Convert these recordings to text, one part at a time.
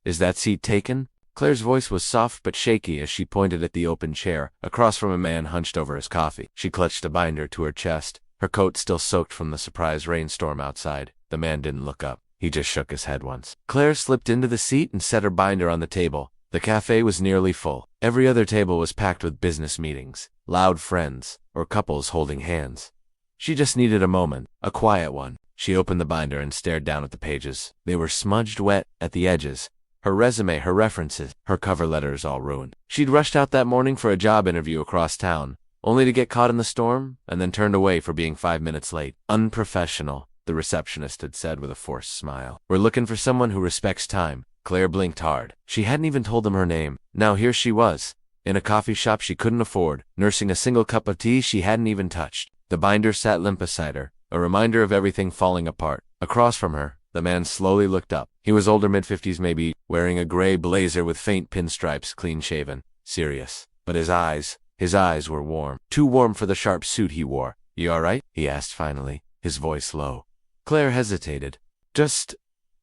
Is that seat taken? Claire's voice was soft but shaky as she pointed at the open chair, across from a man hunched over his coffee. She clutched a binder to her chest, her coat still soaked from the surprise rainstorm outside. The man didn't look up. He just shook his head once. Claire slipped into the seat and set her binder on the table. The cafe was nearly full. Every other table was packed with business meetings, loud friends, or couples holding hands. She just needed a moment, a quiet one. She opened the binder and stared down at the pages. They were smudged wet at the edges. Her resume, her references, her cover letters all ruined. She'd rushed out that morning for a job interview across town, only to get caught in the storm and then turned away for being 5 minutes late. Unprofessional, the receptionist had said with a forced smile. We're looking for someone who respects time. Claire blinked hard. She hadn't even told them her name. Now here she was, in a coffee shop she couldn't afford, nursing a single cup of tea she hadn't even touched. The binder sat limp beside her, a reminder of everything falling apart. Across from her, the man slowly looked up. He was older, mid-50s maybe, wearing a gray blazer with faint pinstripes, clean-shaven, serious. But his eyes were warm. Too warm for the sharp suit he wore. You all right? He asked finally, his voice low. Claire hesitated. Just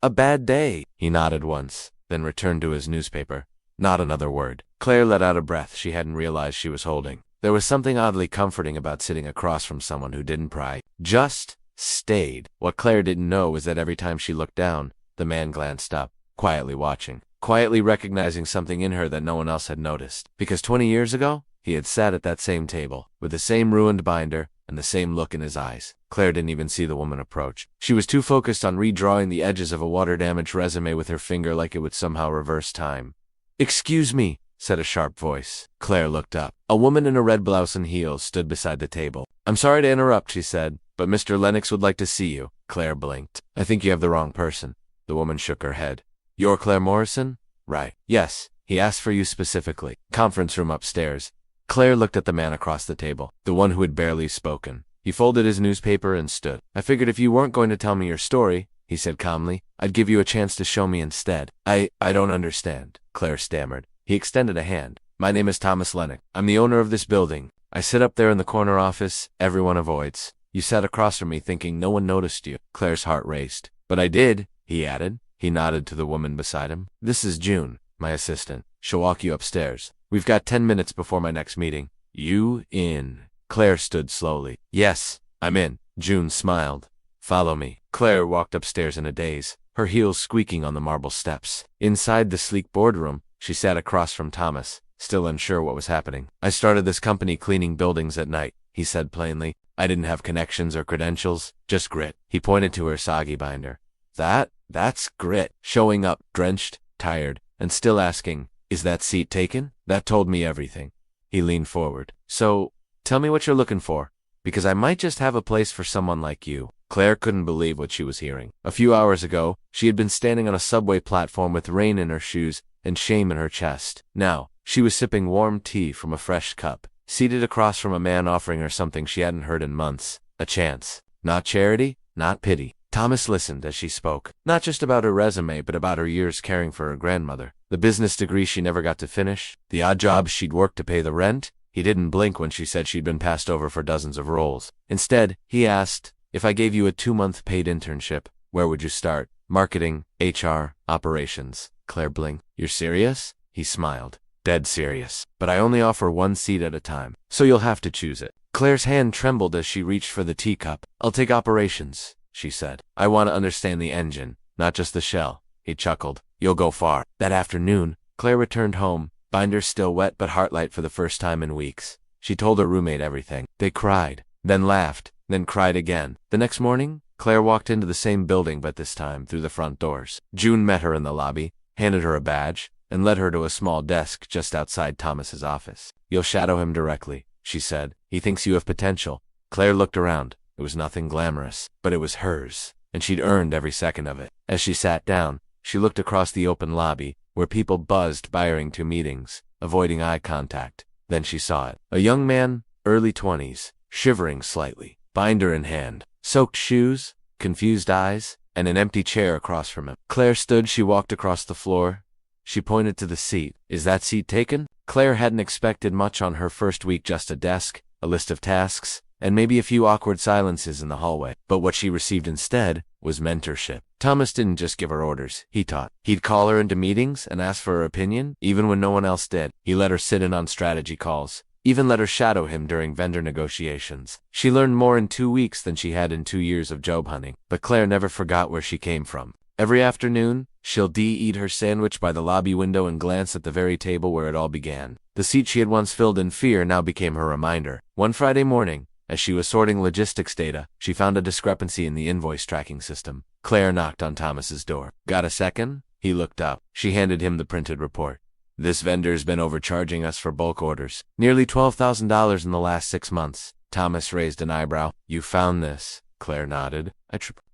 a bad day. He nodded once, then returned to his newspaper. Not another word. Claire let out a breath she hadn't realized she was holding. There was something oddly comforting about sitting across from someone who didn't pry, just stayed. What Claire didn't know was that every time she looked down, the man glanced up, quietly watching, quietly recognizing something in her that no one else had noticed. Because 20 years ago, he had sat at that same table, with the same ruined binder and the same look in his eyes. Claire didn't even see the woman approach. She was too focused on redrawing the edges of a water-damaged resume with her finger like it would somehow reverse time. Excuse me, said a sharp voice. Claire looked up. A woman in a red blouse and heels stood beside the table. I'm sorry to interrupt, she said, but Mr. Lennox would like to see you. Claire blinked. I think you have the wrong person. The woman shook her head. You're Claire Morrison? Right. Yes. He asked for you specifically. Conference room upstairs. Claire looked at the man across the table, the one who had barely spoken. He folded his newspaper and stood. I figured if you weren't going to tell me your story, he said calmly, I'd give you a chance to show me instead. I don't understand, Claire stammered. He extended a hand. My name is Thomas Lennox. I'm the owner of this building. I sit up there in the corner office everyone avoids. You sat across from me thinking no one noticed you. Claire's heart raced. But I did, he added. He nodded to the woman beside him. This is June, my assistant. She'll walk you upstairs. We've got 10 minutes before my next meeting. You in? Claire stood slowly. Yes, I'm in. June smiled. Follow me. Claire walked upstairs in a daze, her heels squeaking on the marble steps. Inside the sleek boardroom, she sat across from Thomas, still unsure what was happening. I started this company cleaning buildings at night, he said plainly. I didn't have connections or credentials, just grit. He pointed to her soggy binder. That's grit. Showing up, drenched, tired, and still asking, is that seat taken? That told me everything. He leaned forward. So, tell me what you're looking for, because I might just have a place for someone like you. Claire couldn't believe what she was hearing. A few hours ago, she had been standing on a subway platform with rain in her shoes and shame in her chest. Now, she was sipping warm tea from a fresh cup, seated across from a man offering her something she hadn't heard in months. A chance. Not charity, not pity. Thomas listened as she spoke, not just about her resume, but about her years caring for her grandmother, the business degree she never got to finish, the odd jobs she'd worked to pay the rent. He didn't blink when she said she'd been passed over for dozens of roles. Instead, he asked, if I gave you a 2-month paid internship, where would you start? Marketing, HR, operations. Claire blinked. You're serious? He smiled. Dead serious. But I only offer one seat at a time, so you'll have to choose it. Claire's hand trembled as she reached for the teacup. I'll take operations, she said. I want to understand the engine, not just the shell. He chuckled. You'll go far. That afternoon, Claire returned home, binder still wet but heart light for the first time in weeks. She told her roommate everything. They cried, then laughed, then cried again. The next morning, Claire walked into the same building but this time through the front doors. June met her in the lobby, handed her a badge, and led her to a small desk just outside Thomas's office. You'll shadow him directly, she said. He thinks you have potential. Claire looked around. It was nothing glamorous, but it was hers, and she'd earned every second of it. As she sat down, she looked across the open lobby, where people buzzed buying to meetings, avoiding eye contact. Then she saw it. A young man, early 20s, shivering slightly, binder in hand, soaked shoes, confused eyes, and an empty chair across from him. Claire stood. She walked across the floor. She pointed to the seat. Is that seat taken? Claire hadn't expected much on her first week, just a desk, a list of tasks, and maybe a few awkward silences in the hallway. But what she received instead was mentorship. Thomas didn't just give her orders, he taught. He'd call her into meetings and ask for her opinion, even when no one else did. He let her sit in on strategy calls, even let her shadow him during vendor negotiations. She learned more in 2 weeks than she had in 2 years of job hunting, but Claire never forgot where she came from. Every afternoon, she'll eat her sandwich by the lobby window and glance at the very table where it all began. The seat she had once filled in fear now became her reminder. One Friday morning, as she was sorting logistics data, she found a discrepancy in the invoice tracking system. Claire knocked on Thomas's door. "Got a second?" He looked up. She handed him the printed report. "This vendor's been overcharging us for bulk orders. Nearly $12,000 in the last 6 months. Thomas raised an eyebrow. "You found this?" Claire nodded.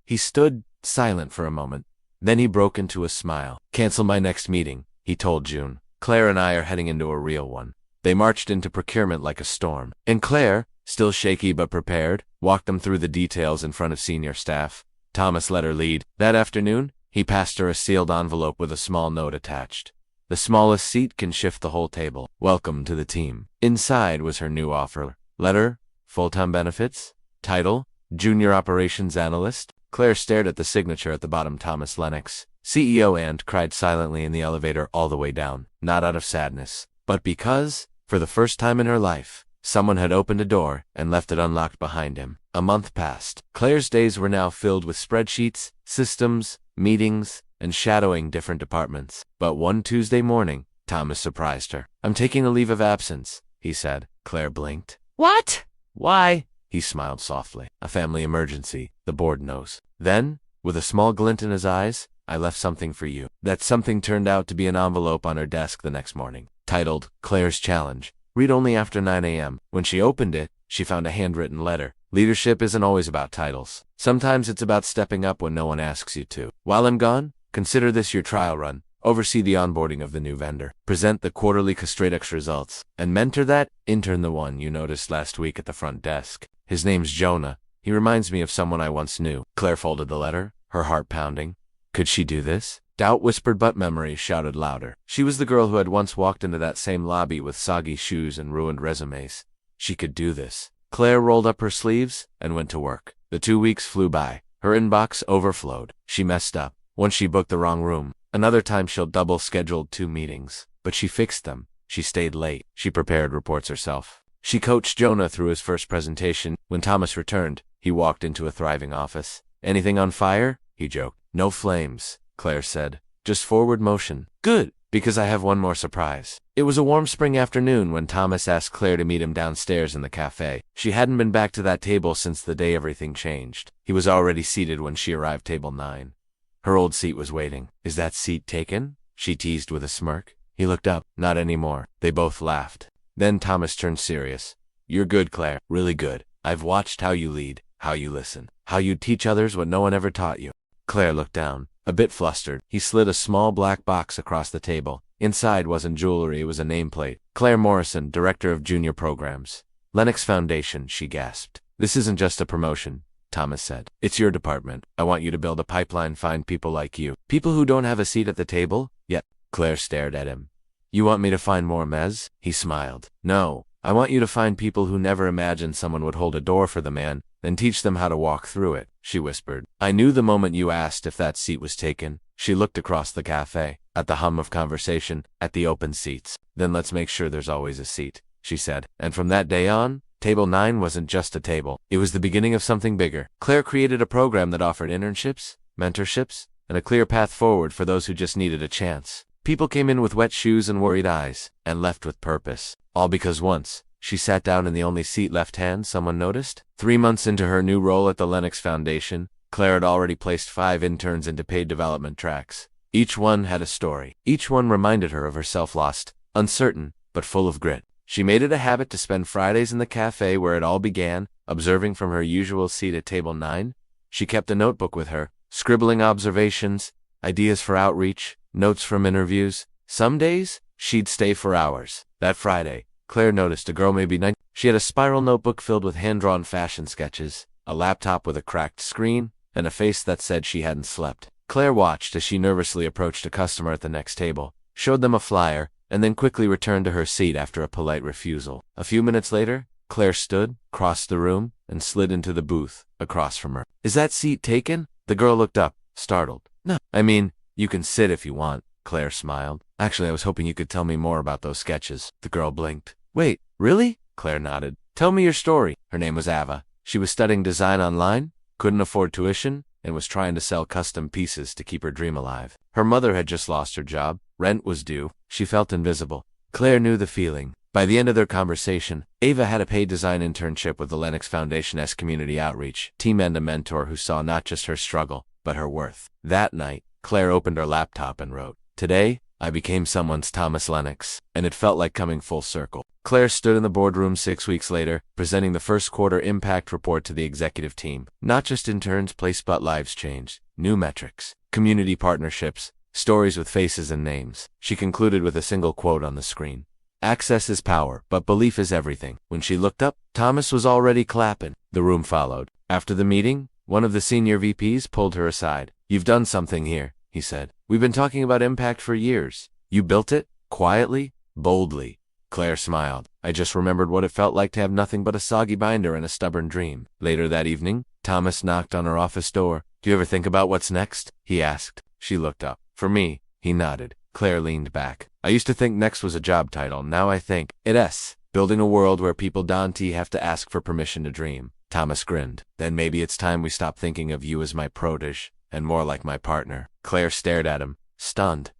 He stood silent for a moment. Then he broke into a smile. "Cancel my next meeting," he told June. "Claire and I are heading into a real one." They marched into procurement like a storm. And Claire, still shaky but prepared, walked them through the details in front of senior staff. Thomas let her lead. That afternoon, he passed her a sealed envelope with a small note attached. "The smallest seat can shift the whole table. Welcome to the team." Inside was her new offer letter, full-time benefits, title, Junior Operations Analyst. Claire stared at the signature at the bottom. Thomas Lennox, CEO, and cried silently in the elevator all the way down, not out of sadness, but because, for the first time in her life, someone had opened a door and left it unlocked behind him. A month passed. Claire's days were now filled with spreadsheets, systems, meetings, and shadowing different departments. But one Tuesday morning, Thomas surprised her. "I'm taking a leave of absence," he said. Claire blinked. "What?" "Why?" He smiled softly. "A family emergency. The board knows." Then, with a small glint in his eyes, "I left something for you." That something turned out to be an envelope on her desk the next morning, titled Claire's Challenge. Read only after 9 a.m. When she opened it, she found a handwritten letter. "Leadership isn't always about titles. Sometimes it's about stepping up when no one asks you to. While I'm gone, consider this your trial run. Oversee the onboarding of the new vendor. Present the quarterly Castratex results. And mentor that intern, the one you noticed last week at the front desk. His name's Jonah. He reminds me of someone I once knew." Claire folded the letter, her heart pounding. Could she do this? Doubt whispered, but memory shouted louder. She was the girl who had once walked into that same lobby with soggy shoes and ruined resumes. She could do this. Claire rolled up her sleeves and went to work. The 2 weeks flew by. Her inbox overflowed. She messed up. Once she booked the wrong room. Another time she'll double-scheduled 2 meetings. But she fixed them. She stayed late. She prepared reports herself. She coached Jonah through his first presentation. When Thomas returned, he walked into a thriving office. "Anything on fire?" he joked. "No flames," Claire said. "Just forward motion." "Good, because I have one more surprise." It was a warm spring afternoon when Thomas asked Claire to meet him downstairs in the cafe. She hadn't been back to that table since the day everything changed. He was already seated when she arrived, table 9. Her old seat was waiting. "Is that seat taken?" she teased with a smirk. He looked up. "Not anymore." They both laughed. Then Thomas turned serious. "You're good, Claire. Really good. I've watched how you lead, how you listen, how you teach others what no one ever taught you." Claire looked down, a bit flustered. He slid a small black box across the table. Inside wasn't jewelry, it was a nameplate. "Claire Morrison, Director of Junior Programs. Lennox Foundation," she gasped. "This isn't just a promotion," Thomas said. "It's your department. I want you to build a pipeline, find people like you. People who don't have a seat at the table yet." Claire stared at him. "You want me to find more Mez?" He smiled. "No, I want you to find people who never imagined someone would hold a door for them and then teach them how to walk through it," she whispered. "I knew the moment you asked if that seat was taken." She looked across the cafe, at the hum of conversation, at the open seats. "Then let's make sure there's always a seat," she said. And from that day on, table 9 wasn't just a table. It was the beginning of something bigger. Claire created a program that offered internships, mentorships, and a clear path forward for those who just needed a chance. People came in with wet shoes and worried eyes, and left with purpose. All because once, she sat down in the only seat left-hand someone noticed. 3 months into her new role at the Lennox Foundation, Claire had already placed 5 interns into paid development tracks. Each one had a story. Each one reminded her of herself, lost, uncertain, but full of grit. She made it a habit to spend Fridays in the cafe where it all began, observing from her usual seat at table 9. She kept a notebook with her, scribbling observations, ideas for outreach, notes from interviews. Some days, she'd stay for hours. That Friday, Claire noticed a girl maybe 9. She had a spiral notebook filled with hand-drawn fashion sketches, a laptop with a cracked screen, and a face that said she hadn't slept. Claire watched as she nervously approached a customer at the next table, showed them a flyer, and then quickly returned to her seat after a polite refusal. A few minutes later, Claire stood, crossed the room, and slid into the booth across from her. "Is that seat taken?" The girl looked up, startled. No, I mean, you can sit if you want, Claire smiled. Actually, I was hoping you could tell me more about those sketches. The girl blinked. Wait, really? Claire nodded. Tell me your story. Her name was Ava. She was studying design online, couldn't afford tuition, and was trying to sell custom pieces to keep her dream alive. Her mother had just lost her job. Rent was due. She felt invisible. Claire knew the feeling. By the end of their conversation, Ava had a paid design internship with the Lennox Foundation's community outreach team and a mentor who saw not just her struggle, but her worth. That night, Claire opened her laptop and wrote, "Today, I became someone's Thomas Lennox," and it felt like coming full circle. Claire stood in the boardroom 6 weeks later, presenting the first quarter impact report to the executive team. Not just interns placed, but lives changed. New metrics, community partnerships, stories with faces and names. She concluded with a single quote on the screen. "Access is power, but belief is everything." When she looked up, Thomas was already clapping. The room followed. After the meeting, one of the senior VPs pulled her aside. "You've done something here," he said. "We've been talking about impact for years. You built it, quietly, boldly." Claire smiled. "I just remembered what it felt like to have nothing but a soggy binder and a stubborn dream." Later that evening, Thomas knocked on her office door. "Do you ever think about what's next?" he asked. She looked up. "For me," he nodded. Claire leaned back. "I used to think next was a job title. Now I think it's building a world where people don't have to ask for permission to dream." Thomas grinned. "Then maybe it's time we stop thinking of you as my protege and more like my partner." Claire stared at him, stunned.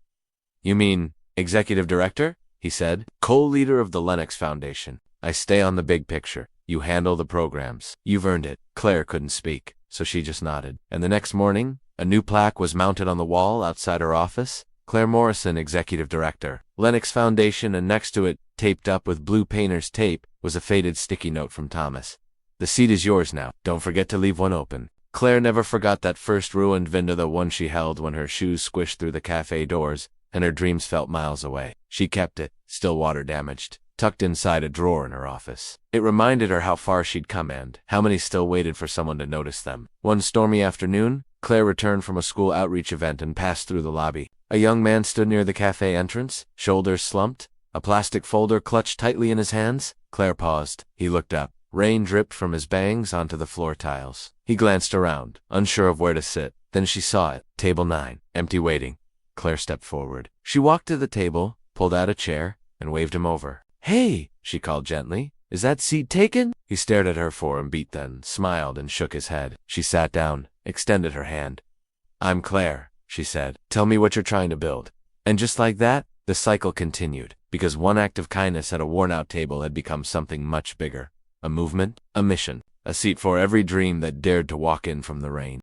"You mean executive director?" he said. "Co-leader of the Lennox Foundation. I stay on the big picture. You handle the programs. You've earned it." Claire couldn't speak, so she just nodded. And the next morning, a new plaque was mounted on the wall outside her office. Claire Morrison, Executive Director, Lennox Foundation, and next to it, taped up with blue painter's tape, was a faded sticky note from Thomas. "The seat is yours now. Don't forget to leave one open." Claire never forgot that first ruined window, the one she held when her shoes squished through the cafe doors, and her dreams felt miles away. She kept it, still water damaged, tucked inside a drawer in her office. It reminded her how far she'd come and how many still waited for someone to notice them. One stormy afternoon, Claire returned from a school outreach event and passed through the lobby. A young man stood near the cafe entrance, shoulders slumped, a plastic folder clutched tightly in his hands. Claire paused. He looked up. Rain dripped from his bangs onto the floor tiles. He glanced around, unsure of where to sit. Then she saw it. Table 9, empty, waiting. Claire stepped forward. She walked to the table, pulled out a chair, and waved him over. "Hey," she called gently. "Is that seat taken?" He stared at her for a beat, then smiled and shook his head. She sat down, extended her hand. "I'm Claire," she said. "Tell me what you're trying to build." And just like that, the cycle continued, because one act of kindness at a worn-out table had become something much bigger. A movement, a mission, a seat for every dream that dared to walk in from the rain.